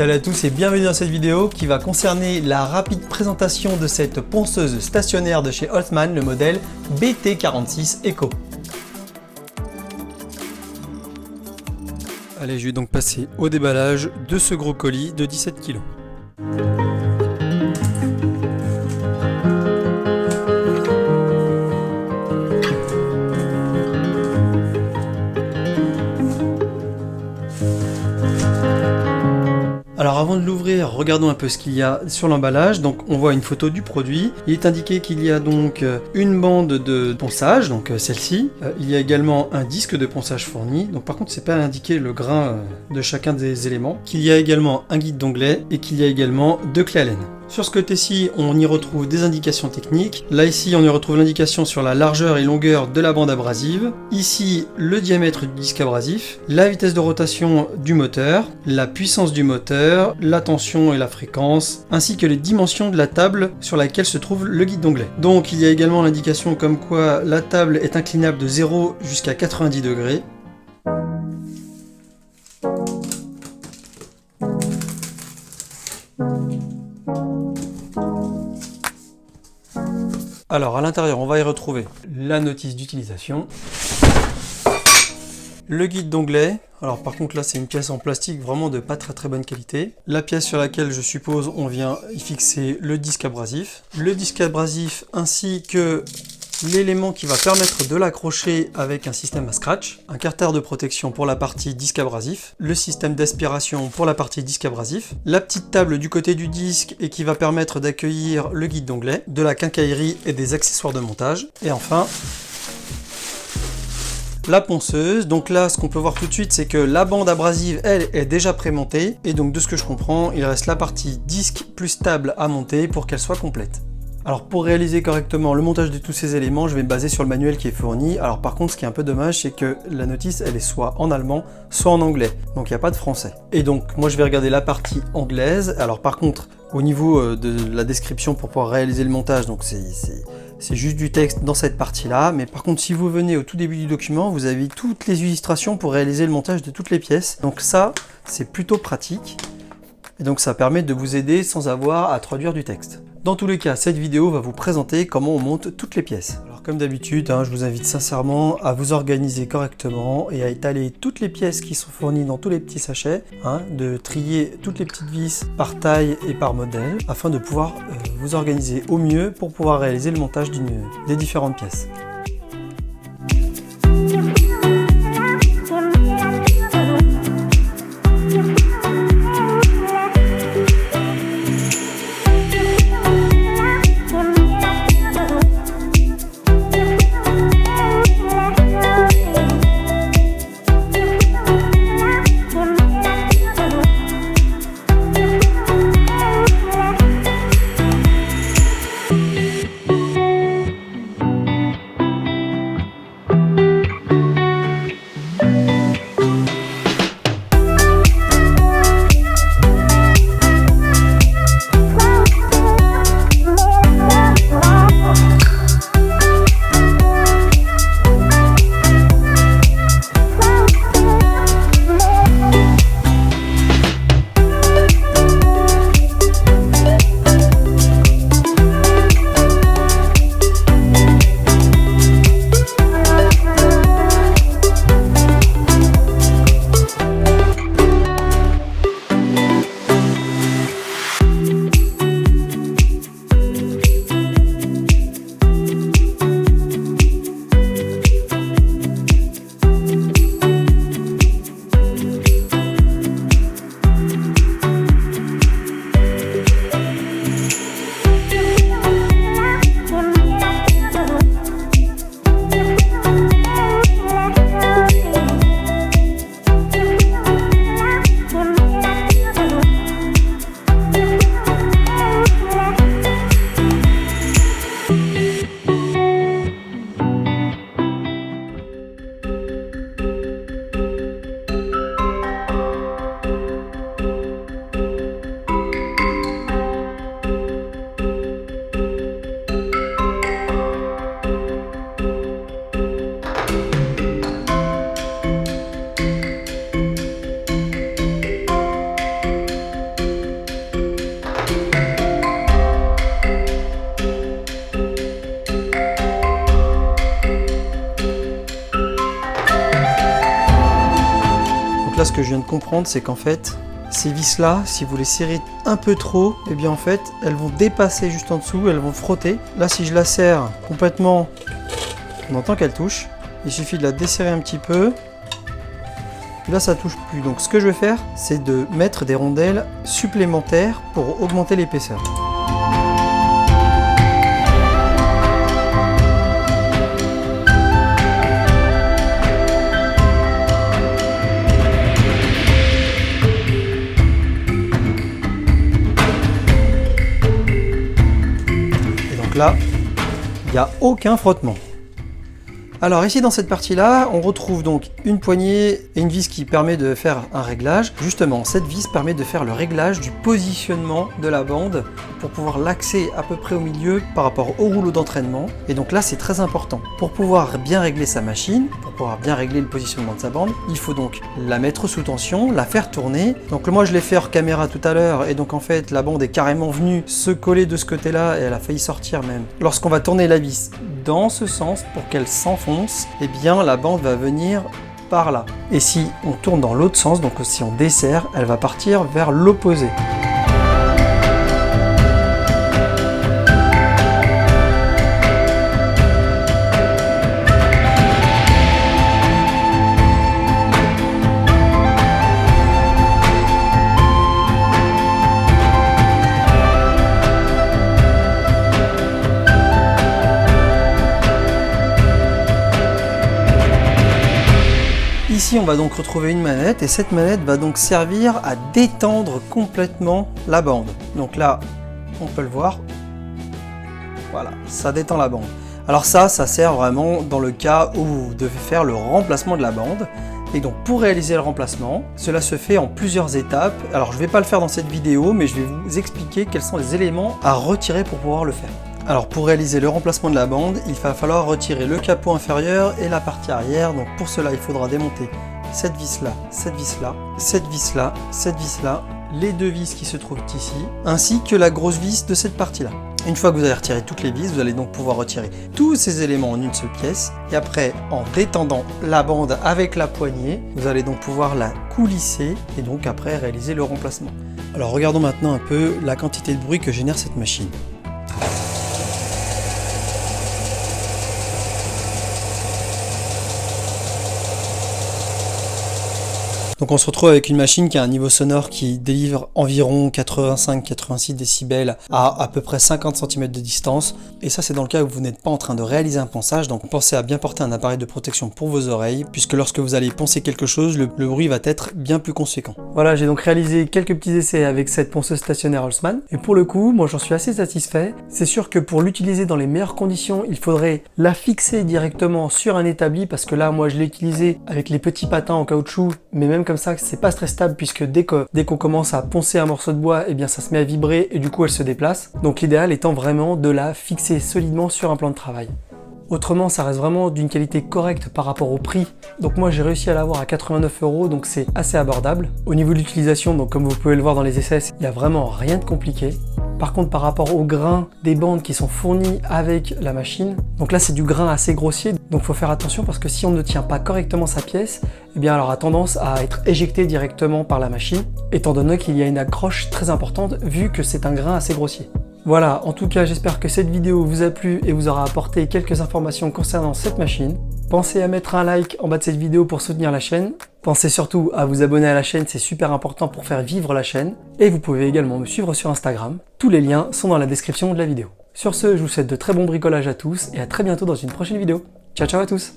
Salut à tous et bienvenue dans cette vidéo qui va concerner la rapide présentation de cette ponceuse stationnaire de chez Holtzmann, le modèle BT46 Eco. Allez, je vais donc passer au déballage de ce gros colis de 17 kg. Alors avant de l'ouvrir, regardons un peu ce qu'il y a sur l'emballage. Donc on voit une photo du produit. Il est indiqué qu'il y a donc une bande de ponçage, donc celle-ci. Il y a également un disque de ponçage fourni. Donc par contre c'est pas indiqué le grain de chacun des éléments. Qu'il y a également un guide d'onglet et qu'il y a également deux clés Allen. Sur ce côté-ci, on y retrouve des indications techniques. Là, ici, on y retrouve l'indication sur la largeur et longueur de la bande abrasive. Ici, le diamètre du disque abrasif, la vitesse de rotation du moteur, la puissance du moteur, la tension et la fréquence, ainsi que les dimensions de la table sur laquelle se trouve le guide d'onglet. Donc, il y a également l'indication comme quoi la table est inclinable de 0 jusqu'à 90 degrés. Alors à l'intérieur, on va y retrouver la notice d'utilisation, le guide d'onglet. Alors par contre là c'est une pièce en plastique vraiment de pas très bonne qualité. La pièce sur laquelle je suppose on vient y fixer le disque abrasif ainsi que l'élément qui va permettre de l'accrocher avec un système à scratch, un carter de protection pour la partie disque abrasif, le système d'aspiration pour la partie disque abrasif, la petite table du côté du disque et qui va permettre d'accueillir le guide d'onglet, de la quincaillerie et des accessoires de montage, et enfin la ponceuse. Donc là ce qu'on peut voir tout de suite c'est que la bande abrasive elle est déjà prémontée et donc de ce que je comprends il reste la partie disque plus table à monter pour qu'elle soit complète. Alors pour réaliser correctement le montage de tous ces éléments, je vais me baser sur le manuel qui est fourni. Alors par contre, ce qui est un peu dommage, c'est que la notice, elle est soit en allemand, soit en anglais. Donc il n'y a pas de français. Et donc moi je vais regarder la partie anglaise. Alors par contre, au niveau de la description pour pouvoir réaliser le montage, donc c'est juste du texte dans cette partie-là. Mais par contre, si vous venez au tout début du document, vous avez toutes les illustrations pour réaliser le montage de toutes les pièces. Donc ça, c'est plutôt pratique. Et donc ça permet de vous aider sans avoir à traduire du texte. Dans tous les cas, cette vidéo va vous présenter comment on monte toutes les pièces. Alors comme d'habitude, je vous invite sincèrement à vous organiser correctement et à étaler toutes les pièces qui sont fournies dans tous les petits sachets, de trier toutes les petites vis par taille et par modèle, afin de pouvoir vous organiser au mieux pour pouvoir réaliser le montage des différentes pièces. là, ce que je viens de comprendre, c'est qu'en fait, ces vis là, si vous les serrez un peu trop, et bien en fait, elles vont dépasser juste en dessous, elles vont frotter. Là, si je la serre complètement, on entend qu'elle touche. Il suffit de la desserrer un petit peu. Là, ça touche plus. Donc ce que je vais faire, c'est de mettre des rondelles supplémentaires pour augmenter l'épaisseur. Et donc là, il n'y a aucun frottement. Alors ici dans cette partie-là, on retrouve donc une poignée et une vis qui permet de faire un réglage. Justement, cette vis permet de faire le réglage du positionnement de la bande pour pouvoir l'axer à peu près au milieu par rapport au rouleau d'entraînement. Et donc là, c'est très important. Pour pouvoir bien régler sa machine, pour pouvoir bien régler le positionnement de sa bande, il faut donc la mettre sous tension, la faire tourner. Donc moi, je l'ai fait hors caméra tout à l'heure et donc en fait, la bande est carrément venue se coller de ce côté-là et elle a failli sortir même. Lorsqu'on va tourner la vis dans ce sens pour qu'elle s'enfonce, eh bien la bande va venir par là. Et si on tourne dans l'autre sens, donc si on desserre, elle va partir vers l'opposé. Ici, on va donc retrouver une manette et cette manette va donc servir à détendre complètement la bande. Donc là, on peut le voir. Voilà, ça détend la bande. Alors ça sert vraiment dans le cas où vous devez faire le remplacement de la bande. Et donc pour réaliser le remplacement, cela se fait en plusieurs étapes. Alors je ne vais pas le faire dans cette vidéo, mais je vais vous expliquer quels sont les éléments à retirer pour pouvoir le faire. Alors pour réaliser le remplacement de la bande, il va falloir retirer le capot inférieur et la partie arrière. Donc pour cela, il faudra démonter cette vis là, cette vis là, cette vis là, cette vis là, les deux vis qui se trouvent ici, ainsi que la grosse vis de cette partie là. Une fois que vous avez retiré toutes les vis, vous allez donc pouvoir retirer tous ces éléments en une seule pièce. Et après, en détendant la bande avec la poignée, vous allez donc pouvoir la coulisser et donc après réaliser le remplacement. Alors regardons maintenant un peu la quantité de bruit que génère cette machine. Donc on se retrouve avec une machine qui a un niveau sonore qui délivre environ 85-86 décibels à peu près 50 cm de distance. Et ça c'est dans le cas où vous n'êtes pas en train de réaliser un ponçage, donc pensez à bien porter un appareil de protection pour vos oreilles, puisque lorsque vous allez poncer quelque chose, le bruit va être bien plus conséquent. Voilà, j'ai donc réalisé quelques petits essais avec cette ponceuse stationnaire Holzmann, et pour le coup, moi j'en suis assez satisfait. C'est sûr que pour l'utiliser dans les meilleures conditions, il faudrait la fixer directement sur un établi, parce que là moi je l'ai utilisé avec les petits patins en caoutchouc, mais même comme ça c'est pas très stable, puisque dès qu'on commence à poncer un morceau de bois, eh bien ça se met à vibrer et du coup elle se déplace. Donc l'idéal étant vraiment de la fixer solidement sur un plan de travail. Autrement, ça reste vraiment d'une qualité correcte par rapport au prix. Donc moi j'ai réussi à l'avoir à 89 €, donc c'est assez abordable. Au niveau de l'utilisation, donc comme vous pouvez le voir dans les essais, il n'y a vraiment rien de compliqué. Par contre, par rapport au grain des bandes qui sont fournies avec la machine, donc là c'est du grain assez grossier, donc il faut faire attention parce que si on ne tient pas correctement sa pièce, eh bien elle aura tendance à être éjectée directement par la machine, étant donné qu'il y a une accroche très importante vu que c'est un grain assez grossier. Voilà, en tout cas j'espère que cette vidéo vous a plu et vous aura apporté quelques informations concernant cette machine. Pensez à mettre un like en bas de cette vidéo pour soutenir la chaîne. Pensez surtout à vous abonner à la chaîne, c'est super important pour faire vivre la chaîne. Et vous pouvez également me suivre sur Instagram. Tous les liens sont dans la description de la vidéo. Sur ce, je vous souhaite de très bons bricolages à tous et à très bientôt dans une prochaine vidéo. Ciao ciao à tous!